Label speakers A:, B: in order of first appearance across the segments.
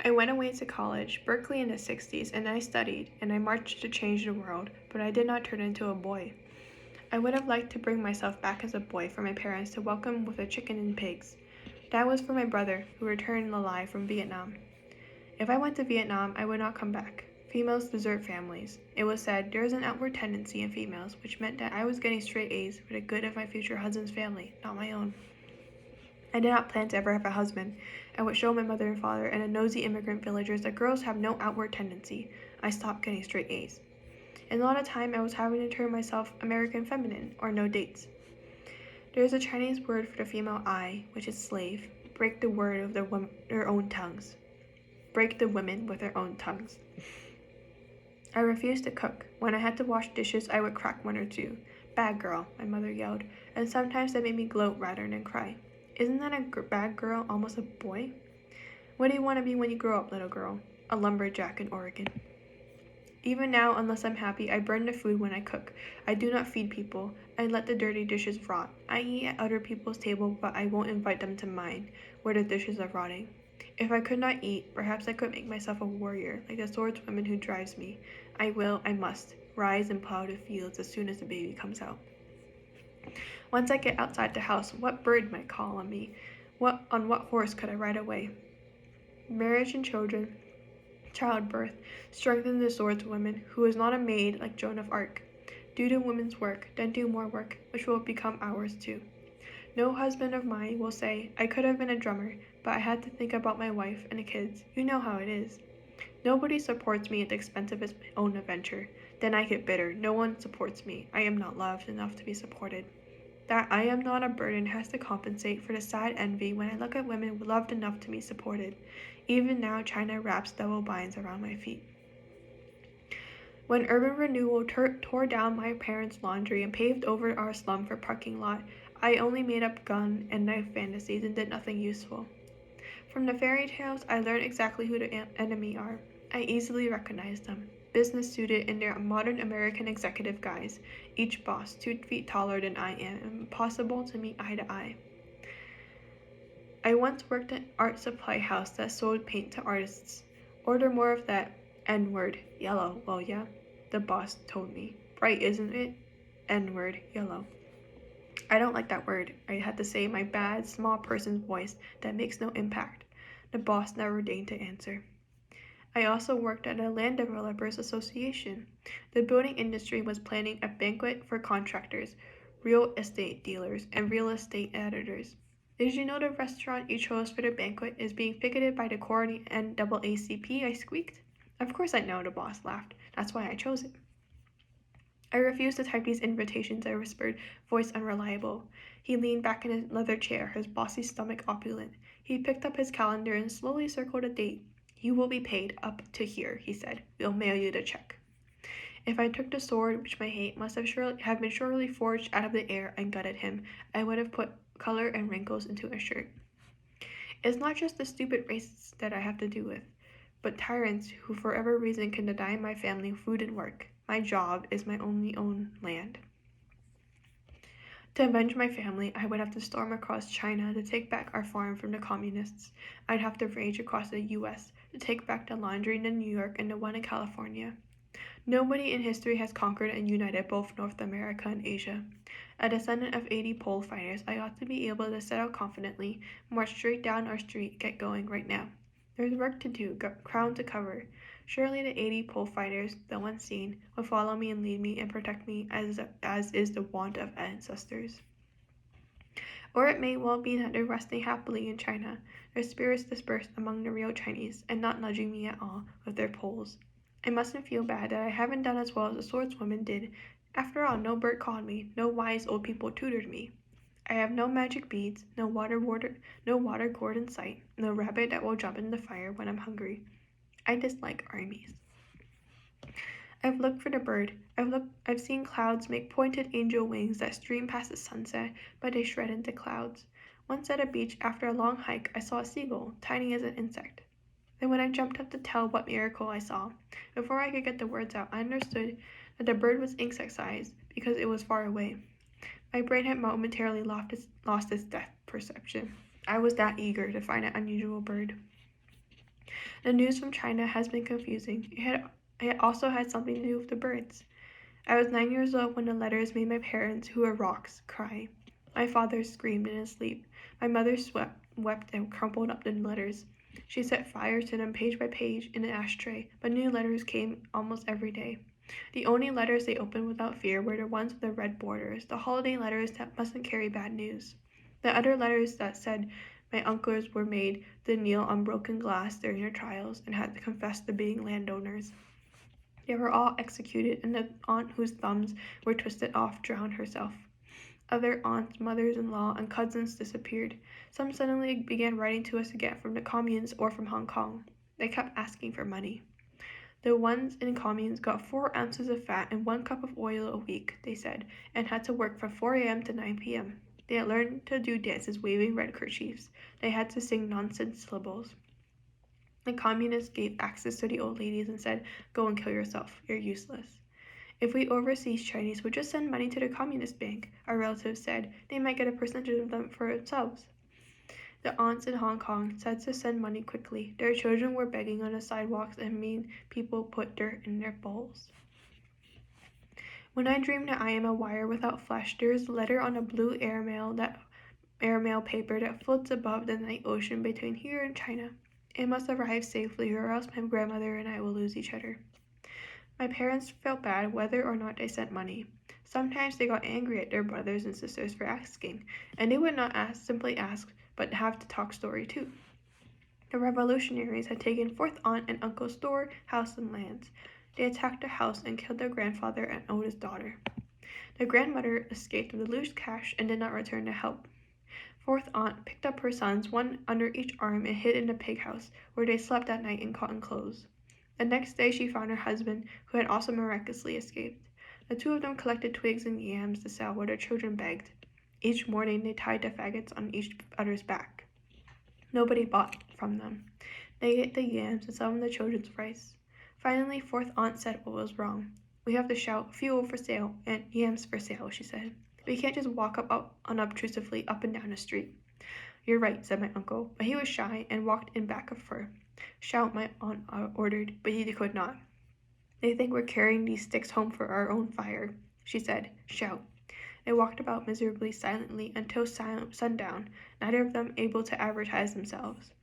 A: I went away to college, Berkeley in the 60s, and I studied, and I marched to change the world, but I did not turn into a boy. I would have liked to bring myself back as a boy for my parents to welcome with a chicken and pigs. That was for my brother, who returned alive from Vietnam. If I went to Vietnam, I would not come back. Females desert families. It was said there is an outward tendency in females, which meant that I was getting straight A's for the good of my future husband's family, not my own. I did not plan to ever have a husband. I would show my mother and father and the nosy immigrant villagers that girls have no outward tendency. I stopped getting straight A's. In a lot of time, I was having to turn myself American feminine, or no dates. There is a Chinese word for the female I, which is slave. Break the word of their own tongues. Break the women with their own tongues. I refused to cook. When I had to wash dishes, I would crack one or two. Bad girl, my mother yelled, and sometimes that made me gloat rather than cry. Isn't that a bad girl almost a boy? What do you want to be when you grow up, little girl? A lumberjack in Oregon. Even now, unless I'm happy, I burn the food when I cook. I do not feed people. I let the dirty dishes rot. I eat at other people's table, but I won't invite them to mine, where the dishes are rotting. If I could not eat, perhaps I could make myself a warrior, like the swordswoman who drives me. I must, rise and plow the fields as soon as the baby comes out. Once I get outside the house, what bird might call on me? On what horse could I ride away? Marriage and childbirth, strengthen the swordswoman, who is not a maid like Joan of Arc. Do the women's work, then do more work, which will become ours too. No husband of mine will say, I could have been a drummer, but I had to think about my wife and the kids. You know how it is. Nobody supports me at the expense of his own adventure. Then I get bitter. No one supports me. I am not loved enough to be supported. That I am not a burden has to compensate for the sad envy when I look at women loved enough to be supported. Even now, China wraps double binds around my feet. When urban renewal tore down my parents' laundry and paved over our slum for parking lot, I only made up gun and knife fantasies and did nothing useful. From the fairy tales, I learned exactly who the enemy are. I easily recognized them. Business suited in their modern American executive guise, each boss 2 feet taller than I am, and impossible to meet eye to eye. I once worked at an art supply house that sold paint to artists. Order more of that N-word, yellow, will ya? The boss told me. Bright, isn't it? N-word, yellow. I don't like that word, I had to say in my bad, small person's voice that makes no impact. The boss never deigned to answer. I also worked at a land developers association. The building industry was planning a banquet for contractors, real estate dealers, and real estate editors. Did you know the restaurant you chose for the banquet is being picketed by the Corny NAACP? I squeaked. Of course I know, the boss laughed. That's why I chose it. I refused to type these invitations, I whispered, voice unreliable. He leaned back in his leather chair, his bossy stomach opulent. He picked up his calendar and slowly circled a date. You will be paid up to here, he said. We'll mail you the check. If I took the sword, which my hate must have been surely forged out of the air, and gutted him, I would have put color and wrinkles into a shirt. It's not just the stupid racists that I have to do with, but tyrants who for whatever reason can deny my family food and work. My job is my only own land. To avenge my family, I would have to storm across China to take back our farm from the communists. I'd have to rage across the U.S. to take back the laundry in New York and the one in California. Nobody in history has conquered and united both North America and Asia. A descendant of 80 pole fighters, I ought to be able to set out confidently, march straight down our street, get going right now. There's work to do, ground to cover. Surely the 80 pole fighters, though unseen, will follow me and lead me and protect me as is the wont of ancestors. Or it may well be that they're resting happily in China, their spirits dispersed among the real Chinese, and not nudging me at all with their poles. I mustn't feel bad that I haven't done as well as the swordswoman did. After all, no bird called me, no wise old people tutored me. I have no magic beads, no water gourd in sight, no rabbit that will jump in the fire when I'm hungry. I dislike armies. I've looked for the bird. I've seen clouds make pointed angel wings that stream past the sunset, but they shred into clouds. Once at a beach after a long hike, I saw a seagull, tiny as an insect. Then when I jumped up to tell what miracle I saw, before I could get the words out, I understood that the bird was insect-sized because it was far away. My brain had momentarily lost its depth perception. I was that eager to find an unusual bird. The news from China has been confusing. It also had something to do with the birds. I was 9 years old when the letters made my parents, who are rocks, cry. My father screamed in his sleep. My mother wept and crumpled up the letters. She set fire to them page by page in an ashtray, but new letters came almost every day. The only letters they opened without fear were the ones with the red borders, the holiday letters that mustn't carry bad news. The other letters that said my uncles were made to kneel on broken glass during their trials and had to confess to being landowners. They were all executed, and the aunt whose thumbs were twisted off drowned herself. Other aunts, mothers-in-law, and cousins disappeared. Some suddenly began writing to us again from the communes or from Hong Kong. They kept asking for money. The ones in communes got 4 ounces of fat and 1 cup of oil a week, they said, and had to work from 4 a.m. to 9 p.m. They had learned to do dances waving red kerchiefs. They had to sing nonsense syllables. The communists gave axes to the old ladies and said, "Go and kill yourself. You're useless." "If we overseas Chinese would just send money to the Communist Bank," our relatives said, "they might get a percentage of them for themselves." The aunts in Hong Kong said to send money quickly. Their children were begging on the sidewalks and mean people put dirt in their bowls. When I dream that I am a wire without flesh, there is a letter on a blue airmail paper that floats above the night ocean between here and China. It must arrive safely, or else my grandmother and I will lose each other. My parents felt bad whether or not they sent money. Sometimes they got angry at their brothers and sisters for asking, and they would not simply ask, but have to talk story too. The revolutionaries had taken fourth aunt and uncle's store, house, and lands. They attacked the house and killed their grandfather and oldest daughter. The grandmother escaped with the loose cash and did not return to help. Fourth aunt picked up her sons, one under each arm, and hid in the pig house, where they slept at night in cotton clothes. The next day she found her husband, who had also miraculously escaped. The two of them collected twigs and yams to sell while their children begged. Each morning they tied the faggots on each other's back. Nobody bought from them. They ate the yams and some of the children's rice. Finally, fourth aunt said what was wrong. "We have to shout, 'Fuel for sale' and 'Yams for sale,'" she said. "We can't just walk up unobtrusively up and down the street." "You're right," said my uncle, but he was shy and walked in back of her. "Shout," my aunt ordered, but he could not. "They think we're carrying these sticks home for our own fire," she said. "Shout." They walked about miserably, silently, until sundown, neither of them able to advertise themselves.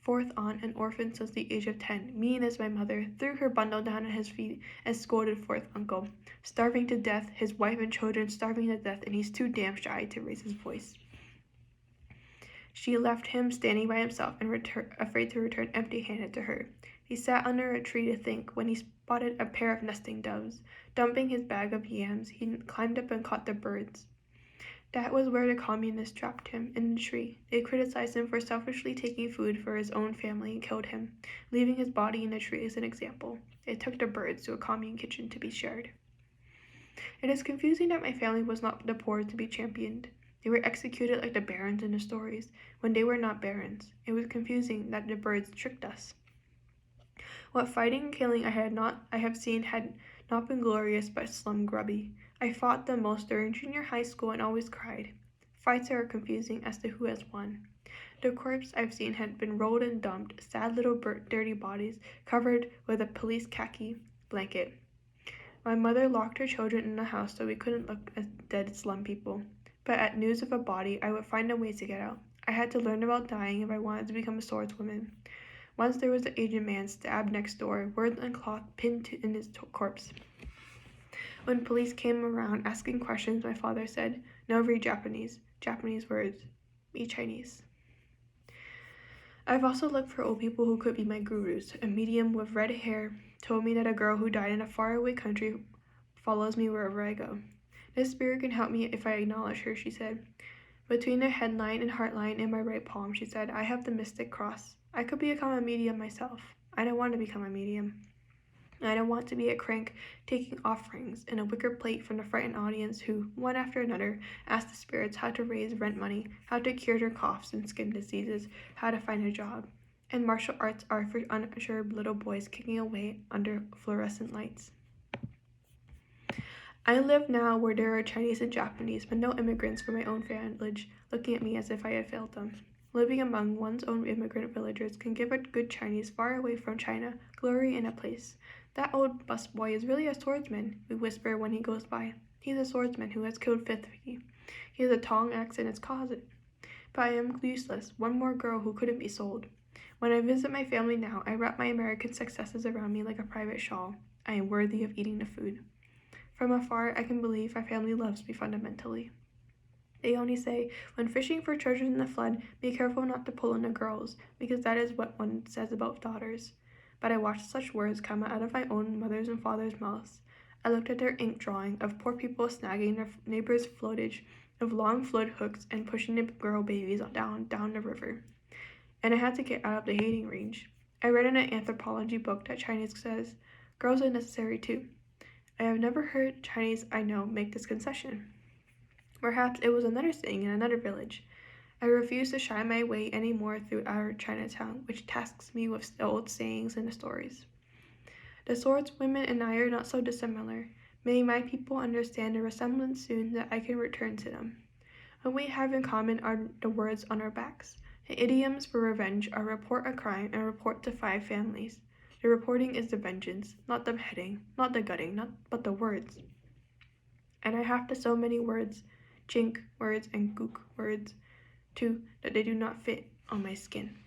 A: Fourth aunt, an orphan since the age of 10, mean as my mother, threw her bundle down at his feet and scolded fourth uncle. Starving to death, his wife and children starving to death, and he's too damn shy to raise his voice. She left him standing by himself and afraid to return empty-handed to her. He sat under a tree to think when he spotted a pair of nesting doves. Dumping his bag of yams, he climbed up and caught the birds. That was where the communists trapped him, in the tree. They criticized him for selfishly taking food for his own family and killed him, leaving his body in the tree as an example. They took the birds to a commune kitchen to be shared. It is confusing that my family was not the poor to be championed. They were executed like the barons in the stories, when they were not barons. It was confusing that the birds tricked us. What fighting and killing I have seen had not been glorious but slum grubby. I fought the most during junior high school and always cried. Fights are confusing as to who has won. The corpses I've seen had been rolled and dumped, sad little dirty bodies covered with a police khaki blanket. My mother locked her children in the house so we couldn't look at dead slum people. But at news of a body, I would find a way to get out. I had to learn about dying if I wanted to become a swordswoman. Once there was an Asian man stabbed next door, words and cloth pinned in his corpse. When police came around asking questions, my father said, "No, read Japanese. Japanese words. Me Chinese." I've also looked for old people who could be my gurus. A medium with red hair told me that a girl who died in a faraway country follows me wherever I go. "This spirit can help me if I acknowledge her," she said. Between the headline and heartline in my right palm, she said, "I have the mystic cross. I could become a medium myself. I don't want to become a medium. I don't want to be a crank taking offerings in a wicker plate from the frightened audience who, one after another, ask the spirits how to raise rent money, how to cure their coughs and skin diseases, how to find a job. And martial arts are for unsure little boys kicking away under fluorescent lights." I live now where there are Chinese and Japanese, but no immigrants from my own village, looking at me as if I had failed them. Living among one's own immigrant villagers can give a good Chinese far away from China glory and a place. That old busboy is really a swordsman, we whisper when he goes by. He's a swordsman who has killed 50. He has a tong axe in his closet. But I am useless, one more girl who couldn't be sold. When I visit my family now, I wrap my American successes around me like a private shawl. I am worthy of eating the food. From afar, I can believe my family loves me fundamentally. They only say, when fishing for treasures in the flood, be careful not to pull in the girls, because that is what one says about daughters. But I watched such words come out of my own mother's and father's mouths. I looked at their ink drawing of poor people snagging their neighbors' floatage of long float hooks and pushing the girl babies down the river. And I had to get out of the hating range. I read in an anthropology book that Chinese says, girls are necessary too. I have never heard Chinese I know make this concession. Perhaps it was another saying in another village. I refuse to shy my way any more through our Chinatown, which tasks me with the old sayings and the stories. The swordswomen and I are not so dissimilar. May my people understand the resemblance soon that I can return to them. What we have in common are the words on our backs. The idioms for revenge are report a crime and report to 5 families. The reporting is the vengeance, not the beheading, not the gutting, but the words. And I have to so many words, chink words and gook words, too, that they do not fit on my skin.